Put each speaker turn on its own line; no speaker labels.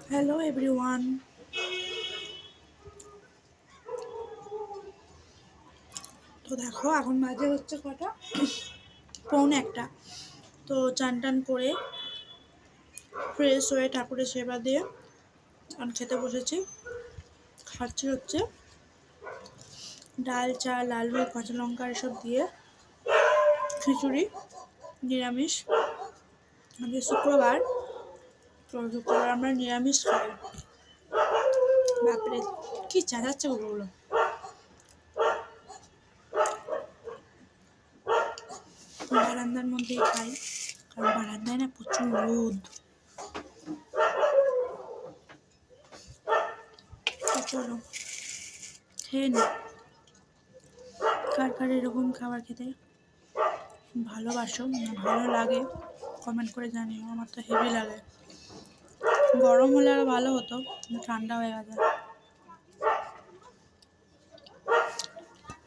Hello everyone. তো দেখো এখন বাজে হচ্ছে কটা, পৌনে একটা। তো চান টান করে ফ্রেশ হয়ে ঠাকুরের সেবা দিয়ে আমি খেতে বসেছি। খাচ্ছি হচ্ছে ডাল, চাল, আলু, কাঁচা লঙ্কা এসব দিয়ে খিচুড়ি, নিরামিষ। আজকে শুক্রবার, তো শুক্রবার আমরা নিরামিষ খাই। বাপরে কি চেঁচাচ্ছে ওগুলো! বারান্দার মধ্যেই খাই, কারণ বারান্দায় না প্রচুর রোদ। তো চলো খেয়ে নি। কার কার এরকম খাবার খেতে ভালোবাসো, ভালো লাগে কমেন্ট করে জানিও। আমার তো হেভি লাগে। গরম হলে আরও ভালো হতো, কিন্তু ঠান্ডা হয়ে গেছে।